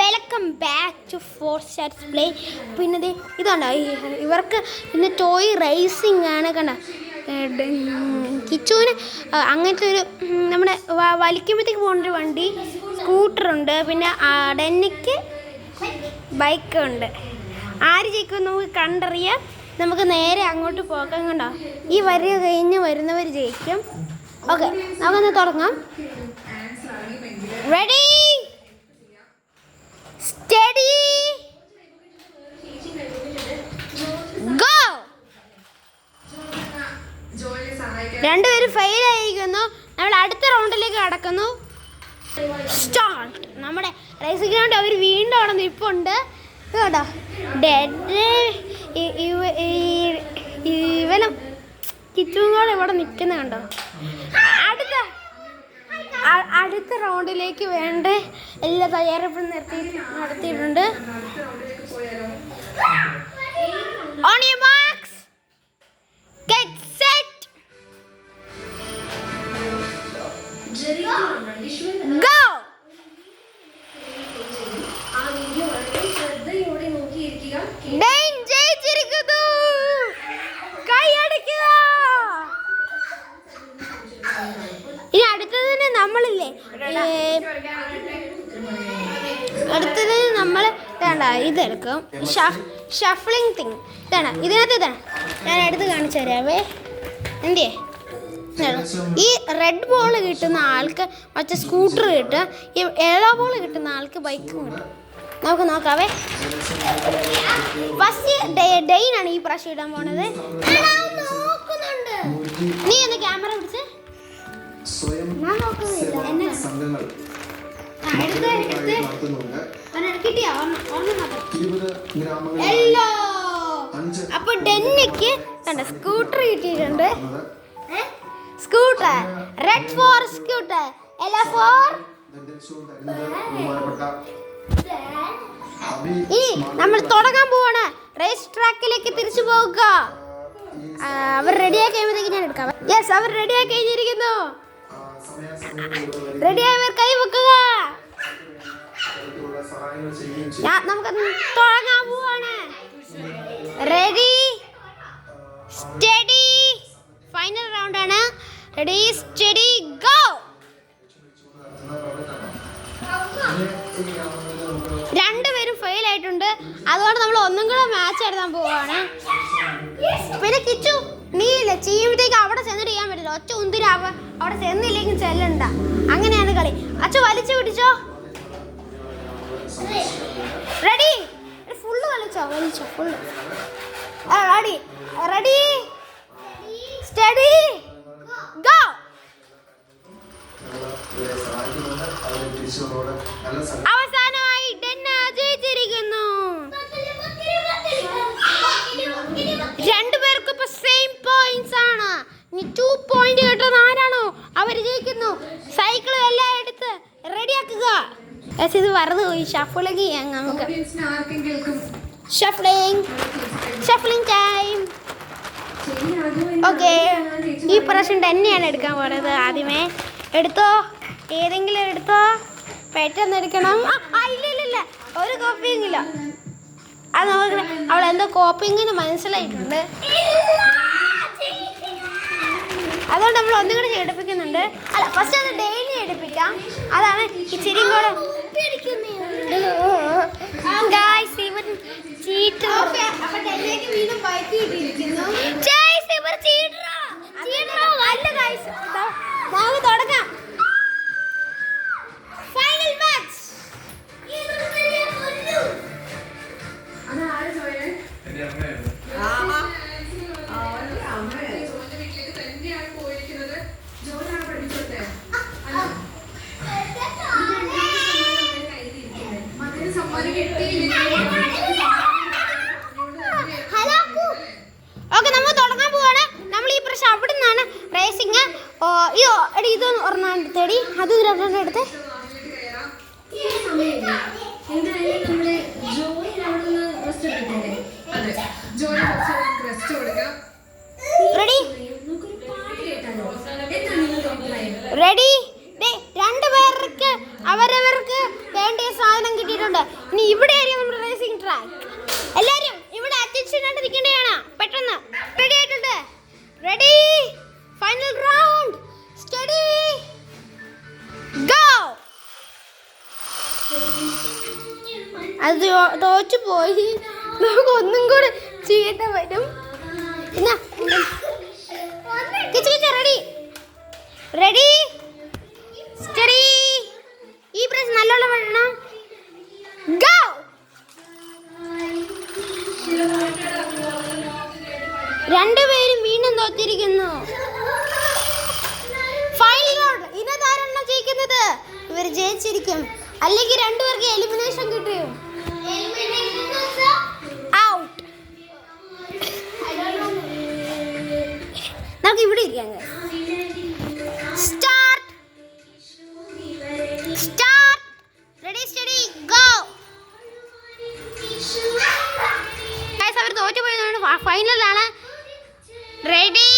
Welcome back to four stars play. പിന്നെ ഇതുണ്ടോ ഇവർക്ക് പിന്നെ ടോയ് റേസിംഗ് ആണ് കണ്ട. കിച്ചുവിന് അങ്ങനത്തെ ഒരു നമ്മുടെ വലിക്കുമ്പോഴത്തേക്ക് പോകുന്നൊരു വണ്ടി സ്കൂട്ടറുണ്ട്. പിന്നെ ഡെന്നിക്ക് ബൈക്കുണ്ട്. ആര് ജയിക്കും നമുക്ക് കണ്ടറിയാം. നമുക്ക് നേരെ അങ്ങോട്ട് പോകാം. കണ്ടോ ഈ വരി കഴിഞ്ഞ് വരുന്നവർ ജയിക്കും. ഓക്കെ നമുക്കൊന്ന് തുടങ്ങാം. Ready steady go. രണ്ടുപേരും ഫെയിൽ ആയിരിക്കുന്നു. നമ്മൾ അടുത്ത റൗണ്ടിലേക്ക് കടക്കുന്നു. സ്റ്റാർട്ട്. നമ്മുടെ റേസിംഗ് ഗ്രൗണ്ട് അവർ വീണ്ടും അവിടെ നിൽപ്പുണ്ട് കേട്ടോ. ഇവനും കിച്ചും കൂടെ ഇവിടെ നിൽക്കുന്ന കണ്ടോ. അടുത്ത റൗണ്ടിലേക്ക് വേണ്ട എല്ലാ തയ്യാറെടുപ്പും നടത്തിയിട്ടുണ്ട്. On your marks, get set, go. Dain ജയിച്ചിരിക്കുന്നു. കൈയടിക്കുക. ഇനി അടുത്തതിന് നമ്മളില്ലേ അടുത്തത് നമ്മൾ വേണ്ട ഇതെടുക്കും. ഷഫ്ലിംഗ് തിങ് ഇതാണ്. ഇതിനകത്ത് ഇതാണ് ഞാൻ എടുത്ത് കാണിച്ചു തരാവേ. എന്തേ ഈ റെഡ് ബോൾ കിട്ടുന്ന ആൾക്ക് മറ്റേ സ്കൂട്ടർ കിട്ടും. ഈ യെല്ലോ ബോൾ കിട്ടുന്ന ആൾക്ക് ബൈക്കും കിട്ടും. നമുക്ക് നോക്കാവേ. ഫസ്റ്റ് ഡെയിനാണ് ഈ പ്രാവശ്യം ഇടാൻ പോണത്. നീ ഒന്ന് ക്യാമറ പിടിച്ച്. ഞാൻ നോക്കുന്നില്ല. അപ്പൊ ഡെന്നിക്ക് സ്കൂട്ടർ കിട്ടിയിട്ടുണ്ട്. Scooter red four scooter, yellow four. ഈ നമ്മൾ തുടങ്ങാൻ പോവാണ്. റേസ് ട്രാക്കിലേക്ക് തിരിച്ചു പോകുക. അവർ റെഡിയായി കഴിയുമ്പോഴത്തേക്ക് ഞാൻ എടുക്കാം. യെസ്, അവർ റെഡിയായി കഴിഞ്ഞിരിക്കുന്നു. റെഡിയായവർ കൈ വെക്കുക. നമുക്ക് തുടങ്ങാൻ പോവാണ്. Ready steady. ഫൈനൽ റൗണ്ട് ആണ്. Ready steady go. രണ്ടുപേരും ഫെയിൽ ആയിട്ടുണ്ട്. അതുകൊണ്ട് നമ്മൾ ഒന്നും കൂടെ മാച്ച് എടുത്താൻ പോവാണ്. പിന്നെ കിച്ചു നീ ഇല്ല ചെയ്യുമ്പോഴത്തേക്ക് അവിടെ ചെന്നിട്ട് ചെയ്യാൻ പറ്റില്ല. ഒറ്റ ഉന്തിരാവ അവിടെ ചെന്നില്ലെങ്കിൽ ചെല്ലണ്ട. അങ്ങനെയാണ് കളി. അച്ഛ വലിച്ചു പിടിച്ചോ. റെഡി ഫുള്ള് വലിച്ചോ full. Ready ready steady go. അവസാനമായി ഡെന്ന ജയിച്ചിരിക്കുന്നു. രണ്ടുപേർക്കും ഇപ്പൊ സെയിം പോയിന്റ്സ് ആണ്. 2 പോയിന്റ് കിട്ടുന്ന ആരാണോ അവർ ജയിക്കുന്നു. സൈക്കിളും എല്ലാം എടുത്ത് റെഡിയാക്കുക. ഇത് വെറുതെ പോയി. ഷഫ്ലിംഗ് ചെയ്യാം നമുക്ക്. Shuffling time. ഓക്കെ ഈ പ്രാവശ്യം തന്നെയാണ് എടുക്കാൻ പോകുന്നത്. ആദ്യമേ എടുത്തോ, ഏതെങ്കിലും എടുത്തോ. പെട്ടെന്ന് എടുക്കണം. ഇല്ല ഒരു കോപ്പിയും ഇല്ല. അത് നമുക്ക് അവളെന്തോ കോപ്പിങ്ങിന് മനസ്സിലായിട്ടുണ്ട്. അതുകൊണ്ട് നമ്മൾ ഒന്നും കൂടെ എടുപ്പിക്കുന്നുണ്ട്. അല്ല ഫസ്റ്റ് അത് ഡെയിലി എടുപ്പിക്കാം. അതാണ് ഇച്ചിരി കൂടെ. നമുക്ക് തുടങ്ങാം. Final match. ഓക്കെ നമ്മൾ തുടങ്ങാൻ പോവാണ്. നമ്മൾ ഈ പ്രാവശ്യം അവിടെ നിന്നാണ് റേസിങ്. ഇതൊന്ന് ഒരെണ്ണം എടുത്തേടി. അത് രണ്ടെണ്ണം എടുത്ത്. Ready ready. രണ്ടുപേർക്ക് അവരവർക്ക് വേണ്ടിയ സാധനം കിട്ടിയിട്ടുണ്ട്. ആയിട്ടുണ്ട്. ഇനി ഇവിടെ ആയിരിക്കും നമ്മുടെ റേസിംഗ് ട്രാക്ക്. എല്ലാവരും ഇവിടെ അറ്റൻഷൻ ആയിട്ട് നിൽക്കേണ്ടതാണ്. പെട്ടെന്ന് റെഡി ആയിട്ടുണ്ട്. Ready, final round, study, go. അത് തോറ്റു പോയി. നമുക്ക് ഒന്നും കൂടെ ചെയ്യേണ്ട വരും. Ready, ready, study. ഈ പ്രശ്നം നല്ലോണം വേണം. ഗോ. രണ്ടുപേരും വീണ്ടും തോറ്റിരിക്കുന്നു. Final round. ഇതാരാണോ ജയിക്കുന്നത് ഇവർ ജയിച്ചിരിക്കും. അല്ലെങ്കിൽ രണ്ടുപേർക്ക് എലിമിനേഷൻ കിട്ടും. ഔട്ട്. നമുക്ക് ഇവിടെ ഇരിക്കാം. Start, start, ready, steady, go. അവർ തോറ്റുപോയതാണ്. ഫൈനലാണ്. റെഡി.